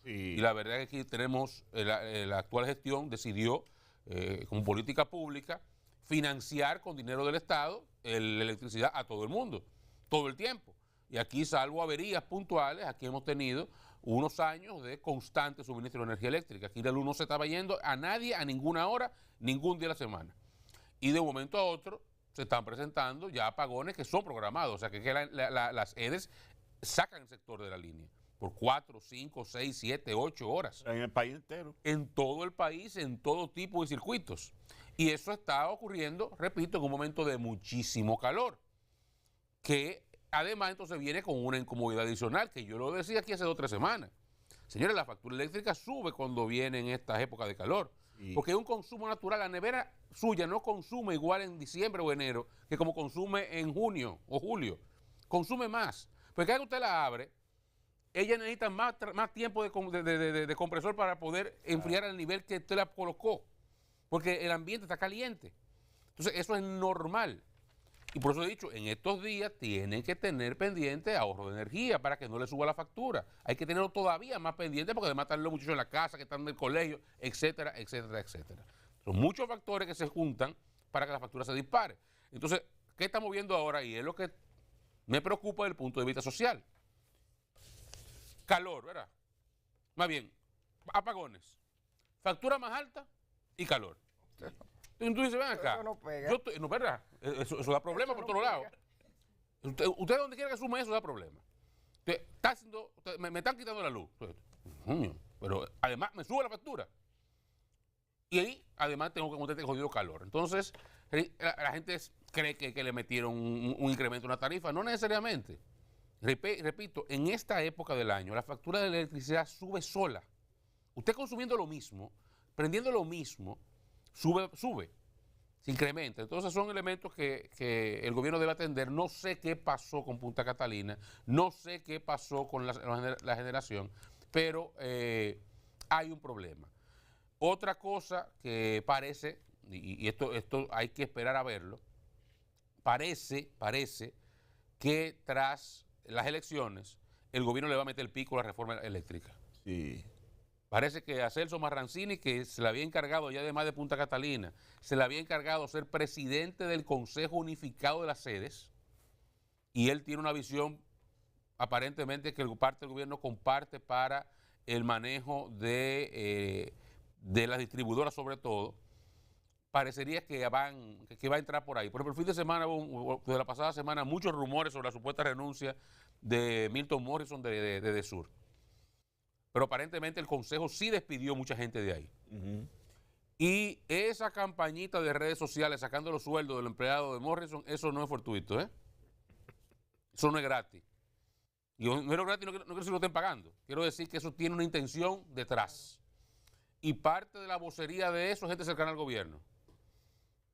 Sí. Y la verdad es que aquí tenemos, la actual gestión decidió, como política pública, financiar con dinero del Estado la electricidad a todo el mundo, todo el tiempo. Y aquí, salvo averías puntuales, aquí hemos tenido unos años de constante suministro de energía eléctrica. Aquí la luz no se estaba yendo a nadie, a ninguna hora, ningún día de la semana. Y de un momento a otro se están presentando ya apagones que son programados. O sea, que las EDES sacan el sector de la línea por 4, 5, 6, 7, 8 horas. En el país entero. En todo el país, en todo tipo de circuitos. Y eso está ocurriendo, repito, en un momento de muchísimo calor. Que además entonces viene con una incomodidad adicional, que yo lo decía aquí hace 2 o 3 semanas. Señores, la factura eléctrica sube cuando vienen estas épocas de calor. Sí. Porque es un consumo natural. La nevera suya no consume igual en diciembre o enero que como consume en junio o julio. Consume más. Porque cada vez que usted la abre, ella necesita más tiempo de compresor para poder enfriar al nivel que usted la colocó. Porque el ambiente está caliente. Entonces, eso es normal. Y por eso he dicho, en estos días tienen que tener pendiente ahorro de energía para que no le suba la factura. Hay que tenerlo todavía más pendiente porque además están los muchachos en la casa, que están en el colegio, etcétera, etcétera, etcétera. Son muchos factores que se juntan para que la factura se dispare. Entonces, ¿qué estamos viendo ahora? Y es lo que me preocupa desde el punto de vista social. Calor, ¿verdad? Más bien, apagones, factura más alta y calor. Entonces tú dices, ven acá, eso no pega. no, ¿verdad? Eso da problemas por todos lados. Usted donde quiera que sume eso da problemas. Me están quitando la luz. Pero además me sube la factura. Y ahí además tengo que montar este jodido calor. Entonces la gente cree que le metieron un incremento en la tarifa. No necesariamente. Repito, en esta época del año la factura de la electricidad sube sola. Usted consumiendo lo mismo, prendiendo lo mismo, sube, se incrementa. Entonces son elementos que el gobierno debe atender. No sé qué pasó con Punta Catalina, no sé qué pasó con la generación, pero hay un problema. Otra cosa que parece, y esto hay que esperar a verlo, parece que tras las elecciones el gobierno le va a meter el pico a la reforma eléctrica. Sí. Parece que a Celso Marrancini, que se le había encargado ya además de Punta Catalina, se le había encargado ser presidente del Consejo Unificado de las Sedes, y él tiene una visión aparentemente que parte del gobierno comparte para el manejo de las distribuidoras sobre todo. Parecería que va a entrar por ahí. Por ejemplo, el fin de semana, de la pasada semana, muchos rumores sobre la supuesta renuncia de Milton Morrison de Edesur. Pero aparentemente el Consejo sí despidió mucha gente de ahí. Y esa campañita de redes sociales sacando los sueldos del empleado de Morrison, eso no es fortuito, ¿eh? Eso no es gratis. Y no es gratis, no quiero decir que lo estén pagando. Quiero decir que eso tiene una intención detrás. Y parte de la vocería de eso es gente cercana al gobierno.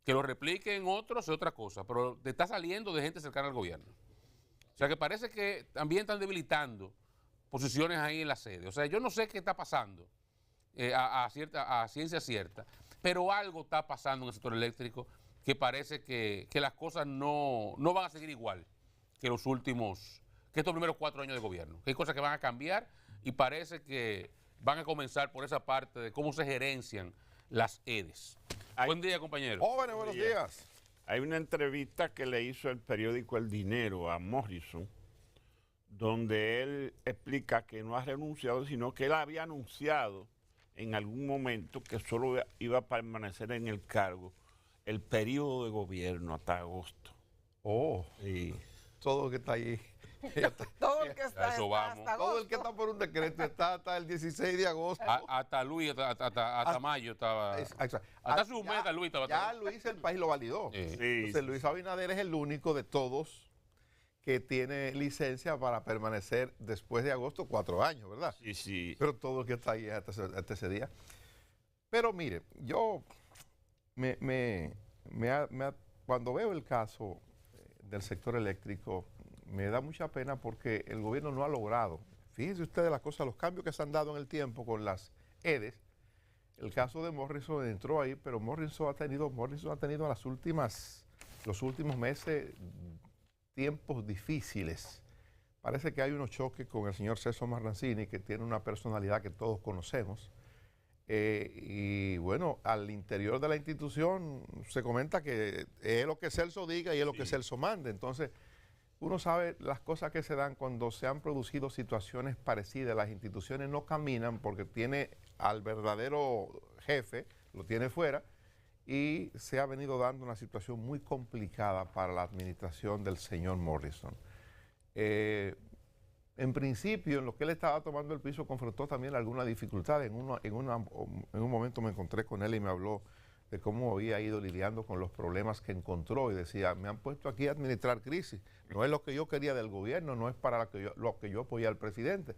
Que lo repliquen otros es otra cosa, pero está saliendo de gente cercana al gobierno. O sea que parece que también están debilitando posiciones ahí en la sede. O sea, yo no sé qué está pasando a ciencia cierta, pero algo está pasando en el sector eléctrico que parece que las cosas no van a seguir igual que estos primeros 4 años de gobierno. Que hay cosas que van a cambiar y parece que van a comenzar por esa parte de cómo se gerencian las EDES. Buen día, compañero. Jóvenes, buenos días. Hay una entrevista que le hizo el periódico El Dinero a Morrison, donde él explica que no ha renunciado, sino que él había anunciado en algún momento que solo iba a permanecer en el cargo el periodo de gobierno hasta agosto. Oh, Sí. todo el que está ahí. Todo el que está, eso vamos. hasta Todo el que está por un decreto está hasta el 16 de agosto. Hasta Luis, hasta mayo estaba. Hasta su mes, Luis estaba. Ya Luis, el país lo validó. Sí. Entonces, Luis Abinader es el único de todos que tiene licencia para permanecer después de agosto 4 años, ¿verdad? Sí, sí. Pero todo el que está ahí hasta ese día. Pero mire, yo cuando veo el caso del sector eléctrico, me da mucha pena porque el gobierno no ha logrado. Fíjense ustedes las cosas, los cambios que se han dado en el tiempo con las EDES. El caso de Morrison entró ahí, pero Morrison ha tenido los últimos meses tiempos difíciles parece que hay unos choques con el señor Celso Marrancini, que tiene una personalidad que todos conocemos. Y bueno, al interior de la institución se comenta que es lo que Celso diga y es lo que Celso mande. Entonces, uno sabe las cosas que se dan cuando se han producido situaciones parecidas. Las instituciones no caminan porque tiene al verdadero jefe, lo tiene fuera, y se ha venido dando una situación muy complicada para la administración del señor Morrison. En principio, en lo que él estaba tomando el piso, confrontó también algunas dificultades. En un momento me encontré con él y me habló de cómo había ido lidiando con los problemas que encontró y decía, me han puesto aquí a administrar crisis. No es lo que yo quería del gobierno, no es para lo que yo apoyé al presidente.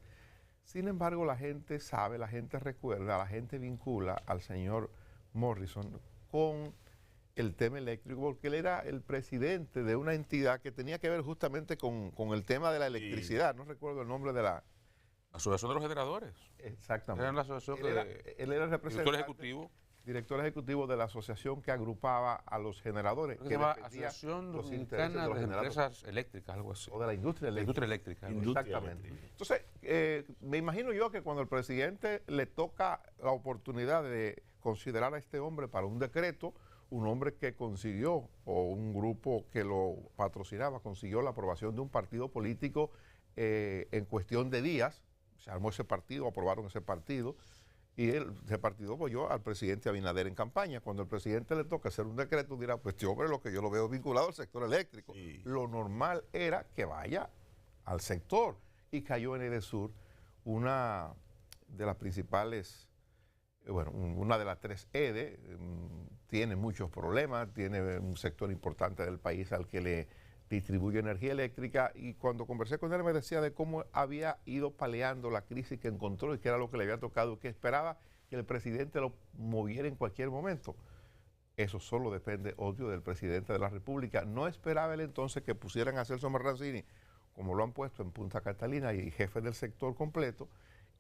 Sin embargo, la gente sabe, la gente recuerda, la gente vincula al señor Morrison con el tema eléctrico, porque él era el presidente de una entidad que tenía que ver justamente con el tema de la electricidad. No recuerdo el nombre de la... Asociación de los Generadores. Exactamente. Era la asociación él era el representante, director ejecutivo de la asociación que agrupaba a los generadores. Que se llama Asociación Dominicana de Empresas Eléctricas, algo así. O de la industria eléctrica. Exactamente. Entonces, me imagino yo que cuando el presidente le toca la oportunidad de considerar a este hombre para un decreto, un hombre que consiguió, o un grupo que lo patrocinaba, consiguió la aprobación de un partido político en cuestión de días, se armó ese partido, aprobaron ese partido, y ese partido apoyó al presidente Abinader en campaña. Cuando el presidente le toca hacer un decreto, dirá, pues este hombre lo que yo lo veo vinculado al sector eléctrico. Sí. Lo normal era que vaya al sector, y cayó en Edesur una de las principales, bueno, una de las tres EDE, tiene muchos problemas, tiene un sector importante del país al que le distribuye energía eléctrica, y cuando conversé con él me decía de cómo había ido paleando la crisis que encontró y que era lo que le había tocado, que esperaba que el presidente lo moviera en cualquier momento. Eso solo depende, obvio, del presidente de la República. No esperaba él entonces que pusieran a Celso Marrancini, como lo han puesto en Punta Catalina, y jefe del sector completo,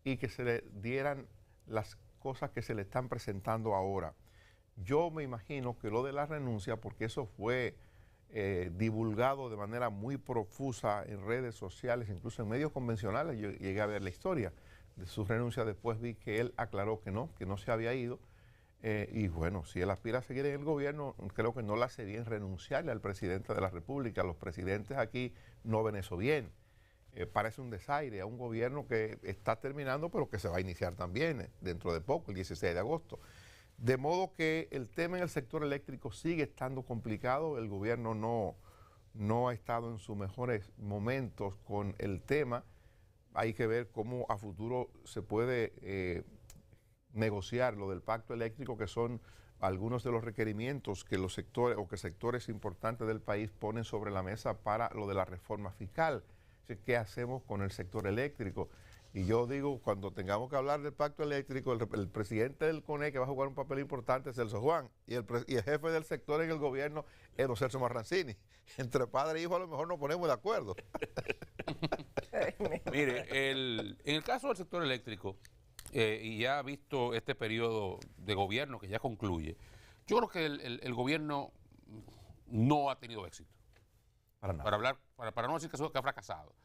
y que se le dieran las cosas que se le están presentando ahora. Yo me imagino que lo de la renuncia, porque eso fue divulgado de manera muy profusa en redes sociales, incluso en medios convencionales, yo llegué a ver la historia de su renuncia, después vi que él aclaró que no se había ido, y bueno, si él aspira a seguir en el gobierno, creo que no le hace bien renunciarle al presidente de la República. Los presidentes aquí no ven eso bien. Parece un desaire a un gobierno que está terminando, pero que se va a iniciar también dentro de poco, el 16 de agosto. De modo que el tema en el sector eléctrico sigue estando complicado. El gobierno no ha estado en sus mejores momentos con el tema. Hay que ver cómo a futuro se puede negociar lo del pacto eléctrico, que son algunos de los requerimientos que los sectores o que sectores importantes del país ponen sobre la mesa para lo de la reforma fiscal. ¿Qué hacemos con el sector eléctrico? Y yo digo, cuando tengamos que hablar del pacto eléctrico, el presidente del CONE, que va a jugar un papel importante, es Celso Juan, y el jefe del sector en el gobierno es don Celso Marrancini. Entre padre e hijo a lo mejor nos ponemos de acuerdo. Mire, en el caso del sector eléctrico, y ya visto este periodo de gobierno que ya concluye, yo creo que el gobierno no ha tenido éxito. Para no decir que ha fracasado.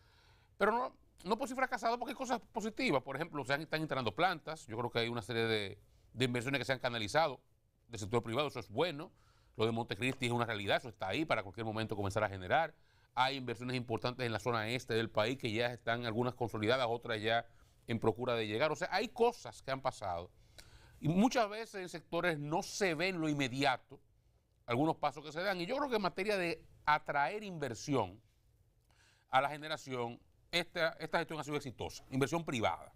Pero no por si fracasado, porque hay cosas positivas. Por ejemplo, están instalando plantas. Yo creo que hay una serie de inversiones que se han canalizado del sector privado. Eso es bueno. Lo de Montecristi es una realidad. Eso está ahí para cualquier momento comenzar a generar. Hay inversiones importantes en la zona este del país que ya están algunas consolidadas, otras ya en procura de llegar. O sea, hay cosas que han pasado. Y muchas veces en sectores no se ven lo inmediato algunos pasos que se dan. Y yo creo que en materia de atraer inversión a la generación, esta gestión ha sido exitosa, inversión privada,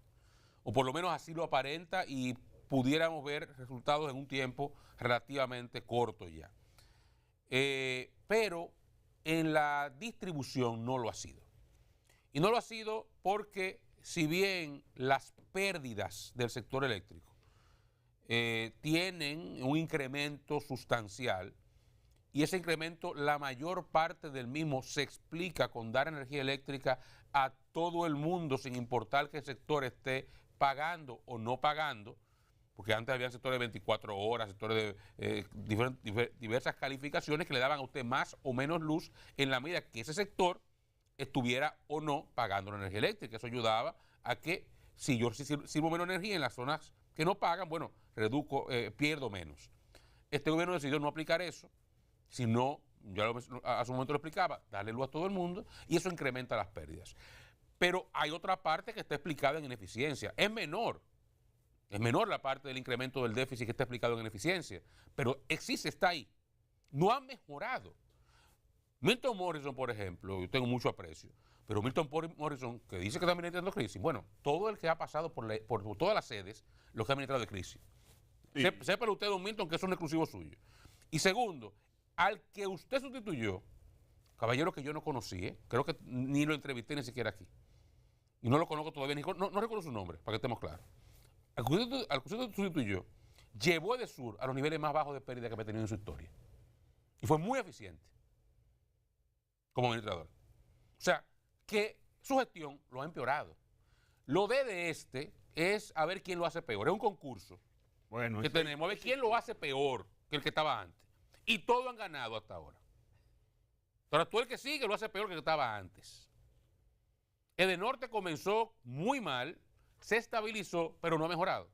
o por lo menos así lo aparenta, y pudiéramos ver resultados en un tiempo relativamente corto ya. Pero en la distribución no lo ha sido. Y no lo ha sido porque, si bien las pérdidas del sector eléctrico tienen un incremento sustancial, y ese incremento, la mayor parte del mismo se explica con dar energía eléctrica a todo el mundo, sin importar que el sector esté pagando o no pagando, porque antes había sectores de 24 horas, sectores de diversas calificaciones que le daban a usted más o menos luz en la medida que ese sector estuviera o no pagando la energía eléctrica. Eso ayudaba a que si yo sirvo menos energía en las zonas que no pagan, bueno, pierdo menos. Este gobierno decidió no aplicar eso, sino, ya hace un momento lo explicaba, darle luz a todo el mundo y eso incrementa las pérdidas. Pero hay otra parte que está explicada en ineficiencia. Es menor la parte del incremento del déficit que está explicado en ineficiencia, pero existe, está ahí. No ha mejorado. Milton Morrison, por ejemplo, yo tengo mucho aprecio, pero Milton Morrison, que dice que está administrando crisis, bueno, todo el que ha pasado por todas las sedes, lo que ha administrado de crisis. Sí. Sépalo usted, don Milton, que eso es un exclusivo suyo. Y segundo, al que usted sustituyó, caballero que yo no conocí, creo que ni lo entrevisté ni siquiera aquí, y no lo conozco todavía, no recuerdo su nombre, para que estemos claros. Al que usted sustituyó, llevó Edesur a los niveles más bajos de pérdida que ha tenido en su historia. Y fue muy eficiente como administrador. O sea, que su gestión lo ha empeorado. Lo de este es a ver quién lo hace peor. Es un concurso que tenemos, a ver quién lo hace peor que el que estaba antes. Y todos han ganado hasta ahora. Ahora, tú el que sigue lo hace peor que el que estaba antes. Edenorte comenzó muy mal, se estabilizó, pero no ha mejorado.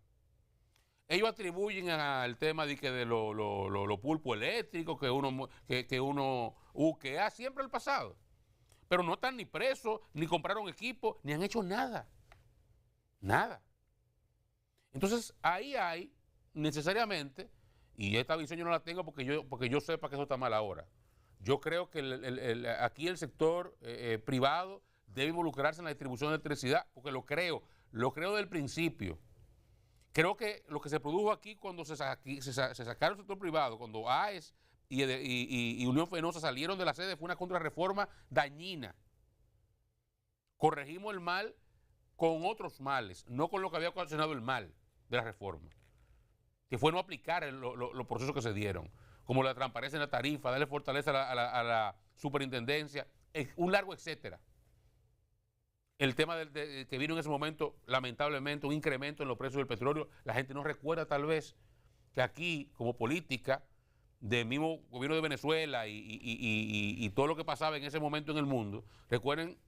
Ellos atribuyen al tema de lo pulpo eléctrico que uno uquea siempre el pasado. Pero no están ni presos, ni compraron equipo, ni han hecho nada. Nada. Entonces, ahí hay necesariamente, y esta visión yo no la tengo porque yo sepa que eso está mal ahora. Yo creo que aquí el sector privado debe involucrarse en la distribución de electricidad, porque lo creo desde el principio. Creo que lo que se produjo aquí cuando se sacaron el sector privado, cuando AES y Unión Fenosa salieron de la sede, fue una contrarreforma dañina. Corregimos el mal con otros males, no con lo que había ocasionado el mal de la reforma, que fue no aplicar los procesos que se dieron, como la transparencia en la tarifa, darle fortaleza a la superintendencia, un largo etcétera. El tema que vino en ese momento, lamentablemente, un incremento en los precios del petróleo. La gente no recuerda tal vez que aquí, como política del mismo gobierno de Venezuela y todo lo que pasaba en ese momento en el mundo, recuerden,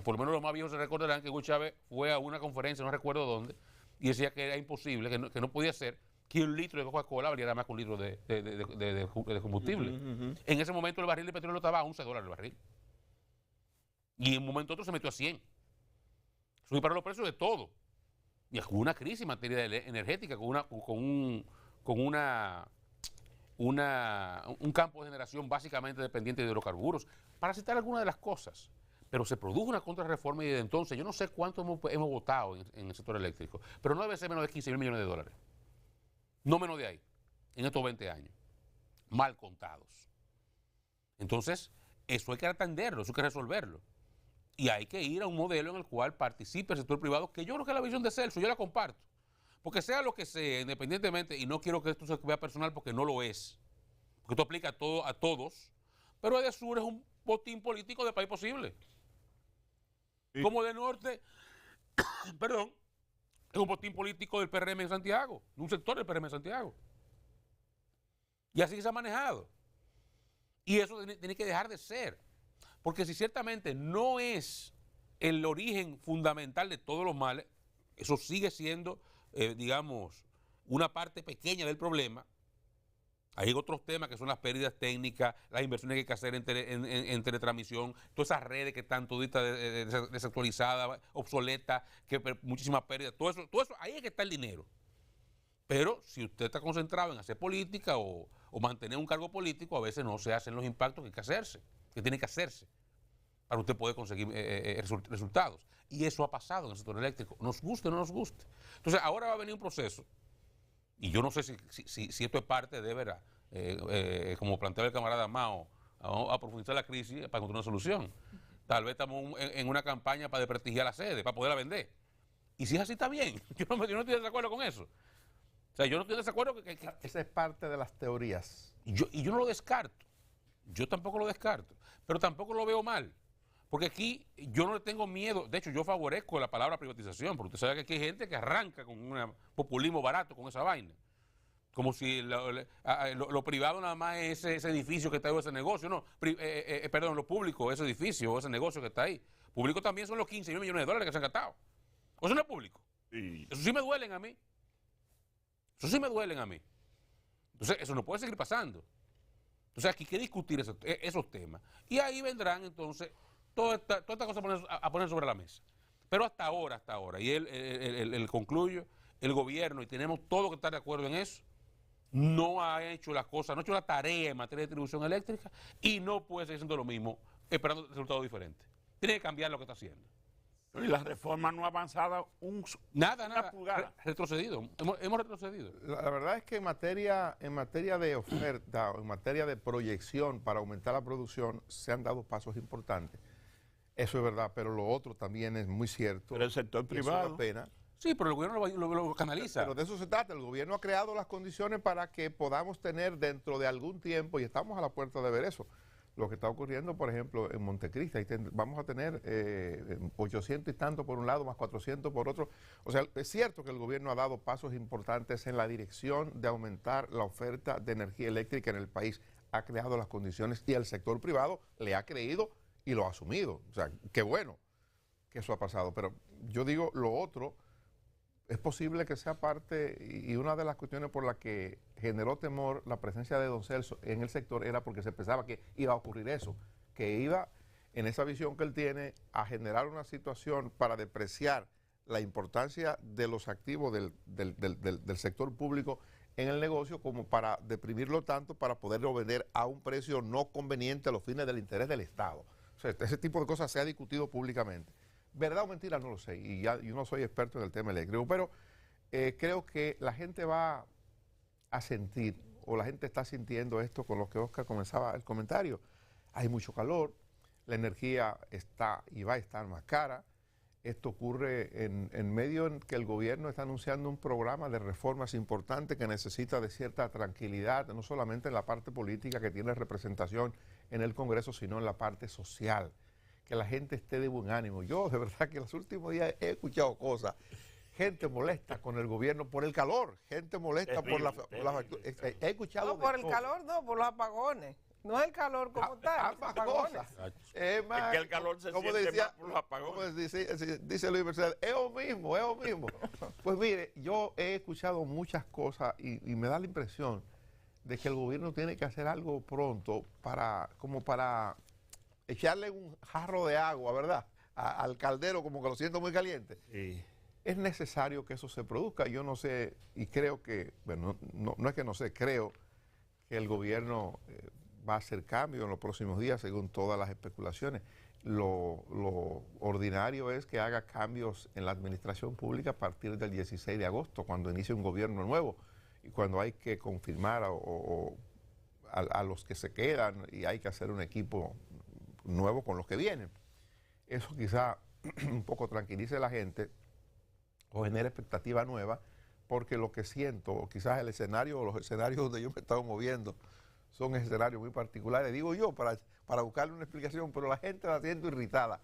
por lo menos los más viejos se recordarán que Hugo Chávez fue a una conferencia, no recuerdo dónde, y decía que era imposible, que no podía ser que un litro de Coca-Cola valiera más que un litro de combustible. En ese momento el barril de petróleo estaba a $11 el barril. Y en un momento otro se metió a 100. Subieron los precios de todo. Y hubo una crisis en materia energética, con un campo de generación básicamente dependiente de hidrocarburos, para citar algunas de las cosas. Pero se produjo una contrarreforma y desde entonces, yo no sé cuánto hemos votado en el sector eléctrico, pero no debe ser menos de 15.000 millones de dólares. No menos de ahí, en estos 20 años. Mal contados. Entonces, eso hay que atenderlo, eso hay que resolverlo. Y hay que ir a un modelo en el cual participe el sector privado, que yo creo que es la visión de Celso, yo la comparto. Porque sea lo que sea, independientemente, y no quiero que esto se vea personal porque no lo es, porque esto aplica a todos, pero Edesur es un botín político de país posible. Sí. Como Edenorte, perdón, es un botín político del PRM en Santiago, de un sector del PRM en Santiago. Y así se ha manejado. Y eso tiene que dejar de ser. Porque si ciertamente no es el origen fundamental de todos los males, eso sigue siendo, digamos, una parte pequeña del problema. Hay otros temas que son las pérdidas técnicas, las inversiones que hay que hacer en teletransmisión, todas esas redes que están toditas desactualizadas, obsoletas, que muchísimas pérdidas, todo eso, ahí es que está el dinero. Pero si usted está concentrado en hacer política o mantener un cargo político, a veces no se hacen los impactos que hay que hacerse, que tiene que hacerse, para usted poder conseguir resultados. Y eso ha pasado en el sector eléctrico, nos guste o no nos guste. Entonces, ahora va a venir un proceso, y yo no sé si esto es parte de, verdad, como planteaba el camarada Mao, a profundizar la crisis para encontrar una solución. Tal vez estamos en una campaña para desprestigiar la sede, para poderla vender. Y si es así, está bien. Yo no estoy de acuerdo con eso. O sea, yo no estoy de acuerdo que esa es parte de las teorías. Y yo no lo descarto. Yo tampoco lo descarto. Pero tampoco lo veo mal. Porque aquí yo no le tengo miedo. De hecho, yo favorezco la palabra privatización. Porque usted sabe que aquí hay gente que arranca con un populismo barato con esa vaina. Como si lo privado nada más es ese edificio que está ahí, o ese negocio, no, perdón, lo público, ese edificio o ese negocio que está ahí. Público también son los 15 millones de dólares que se han gastado. ¿O eso no es público? Sí. Eso sí me duelen a mí. Eso sí me duelen a mí. Entonces, eso no puede seguir pasando. Entonces, aquí hay que discutir esos temas. Y ahí vendrán, entonces, toda esta cosa a poner sobre la mesa. Pero hasta ahora, y el concluyo, el gobierno, y tenemos todo que estar de acuerdo en eso, no ha hecho las cosas, no ha hecho la tarea en materia de distribución eléctrica y no puede seguir haciendo lo mismo, esperando resultados diferentes. Tiene que cambiar lo que está haciendo. Y la reforma no ha avanzado Nada. pulgada. Retrocedido. Hemos retrocedido. La verdad es que en materia de oferta, en materia de proyección para aumentar la producción, se han dado pasos importantes. Eso es verdad, pero lo otro también es muy cierto. Pero el sector y eso privado. da pena. Sí, pero el gobierno lo canaliza. Pero de eso se trata. El gobierno ha creado las condiciones para que podamos tener dentro de algún tiempo, y estamos a la puerta de ver eso, lo que está ocurriendo, por ejemplo, en Montecristi. Vamos a tener 800 y tanto por un lado, más 400 por otro. O sea, es cierto que el gobierno ha dado pasos importantes en la dirección de aumentar la oferta de energía eléctrica en el país. Ha creado las condiciones y el sector privado le ha creído y lo ha asumido. O sea, qué bueno que eso ha pasado. Pero yo digo, lo otro es posible que sea parte, y una de las cuestiones por las que generó temor la presencia de don Celso en el sector era porque se pensaba que iba a ocurrir eso, que iba, en esa visión que él tiene, a generar una situación para depreciar la importancia de los activos del sector público en el negocio, como para deprimirlo tanto para poderlo vender a un precio no conveniente a los fines del interés del Estado. O sea, ese tipo de cosas se ha discutido públicamente. ¿Verdad o mentira? No lo sé, y yo no soy experto en el tema eléctrico, pero creo que la gente va a sentir, o la gente está sintiendo esto con lo que Oscar comenzaba el comentario. Hay mucho calor, la energía está y va a estar más cara. Esto ocurre en medio en que el gobierno está anunciando un programa de reformas importante que necesita de cierta tranquilidad, no solamente en la parte política que tiene representación en el Congreso, sino en la parte social. Que la gente esté de buen ánimo. Yo, de verdad, que en los últimos días he escuchado cosas. Gente molesta con el gobierno por el calor. Gente molesta por la factura. He escuchado. No, por el calor, no, por los apagones. No es el calor como tal. Ambas cosas. Es más, que el calor se como siente decía, más por los apagones. como dice Luis Mercedes, es lo mismo, es lo mismo. Pues mire, yo he escuchado muchas cosas y me da la impresión de que el gobierno tiene que hacer algo pronto para echarle un jarro de agua, ¿verdad?, al caldero, como que lo siento muy caliente. Sí. Es necesario que eso se produzca. Yo no sé, y creo que, bueno, no es que no sé, creo que el gobierno va a hacer cambios en los próximos días, según todas las especulaciones. Lo ordinario es que haga cambios en la administración pública a partir del 16 de agosto, cuando inicie un gobierno nuevo, y cuando hay que confirmar a los que se quedan, y hay que hacer un equipo nuevo con los que vienen. Eso quizá un poco tranquilice a la gente o genere expectativa nueva, porque lo que siento, o quizás el escenario o los escenarios donde yo me he estado moviendo son escenarios muy particulares, digo yo, para buscarle una explicación, pero la gente la siento irritada.